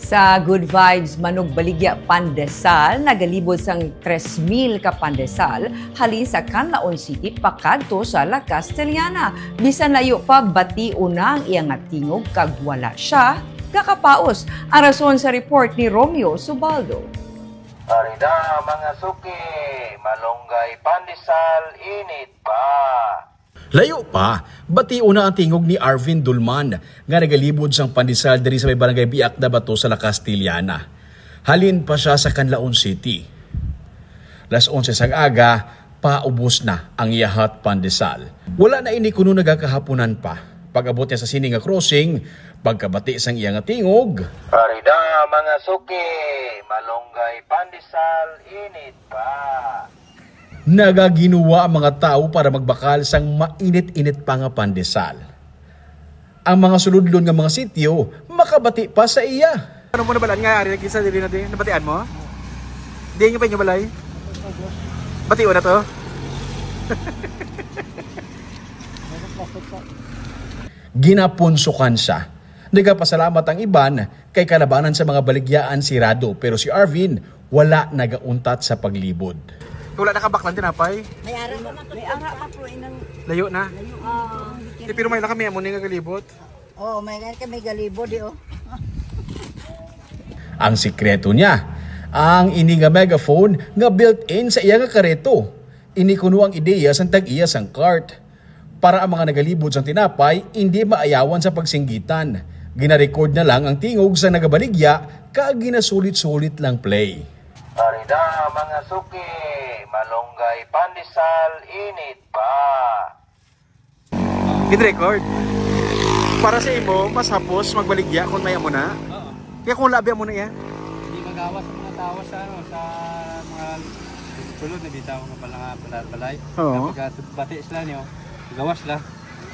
Sa Good Vibes Manug Baligya Pandesal, nagalibod sang 3,000 ka pandesal halin sa Canlaon City pakadto sa La Castellana. Bisan layo pa bati unang iyang tingog kag wala siya kakapaos. Ang rason sa report ni Romeo Subaldo. Arida mga suki, malunggay pandesal init pa. Layo pa, bati una ang tingog ni Arvin Dulman nga nagalibod sang pandesal diri sa may barangay Biak na Bato sa La Castellana. Halin pa siya sa Canlaon City. 11:00 sang aga, paubos na ang iyahat pandesal. Wala na ini kuno nagakahaponan pa. Pag-abot niya sa sining nga crossing, pagkabati sang iyang tingog. Arida mga suki, malunggay pandesal init pa. Nagaginuwa ang mga tao para magbakal sang mainit-init pa nga pandesal. Ang mga suludlon nga mga sityo, makabati pa sa iya. Ano mo nabalaan nga, Ari, nagkisa dili natin, nabatian mo? Di nyo pa inyo balay? Bati na to? Ginapunsukan siya. Nagapasalamat ang iban kay kalabanan sa mga baligyaan si Rado, pero si Arvin wala nagauntat sa paglibod. Wala nakabaklan tinapay. May ara pa po inang Layo na. Pero may na kami amo ni nga galibot. oh, may kami galibo di oh. Ang sikreto niya, ang ini nga megaphone nga built-in sa iya nga kareto. Ini kuno ang ideya sang tag-iya sang cart. Para ang mga nagalibod sang tinapay, hindi maayawan sa pagsinggitan. Gina-record na lang ang tingog sa nagabaligya kag ginasulit-sulit lang play. Arida mga suki, malunggay pandesal init pa. Gid-record. Para sa imo, mas hapos magbaligya kung may amo na. Oo. Kaya kung labi mo na yan. Hindi magawas sa mga tao sa mga sulod na bitaw nga balay. Oo. Kapag bati sila niyo, gawas la.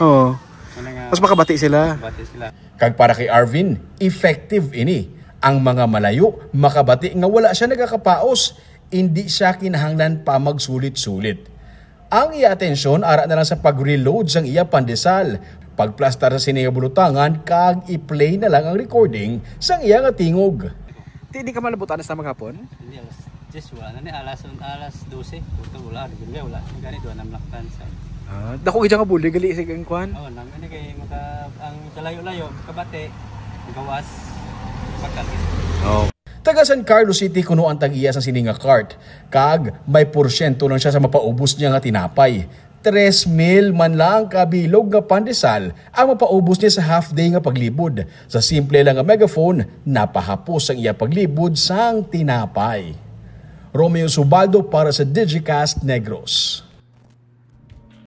Oo. Nga Mas makabati sila. bati sila. Kag para kay Arvin, effective ini. Ang mga malayo, makabati nga wala siya nagakapaos, hindi siya kinahanglan pa magsulit-sulit. Ang iya atensyon ara na lang sa pag-reload sang iya pandesal, pagplastar sa sininga bulutangan, kag i-play na lang ang recording sang iya nga tingog. Hindi ka malabutan na maghapon? Hindi alas 10 wala na ni alas 12. Puto wala di wala. Gani do nam laktan sa. Dako gid nga buli gali sig ang kwan. Oh, nang ini kay maka ang kalayo-layo kabate gawas bakal. Oh. Taga San Carlos City kuno ang tag-iya sa sininga cart, kag may porsyento lang siya sa mapaubos niya nga tinapay. 3,000 man lang kabilog nga pandesal ang mapaubos niya sa half day nga paglibod. Sa simple lang nga megaphone, napahapos ang iya paglibod sang tinapay. Romeo Subaldo para sa Digicast Negros.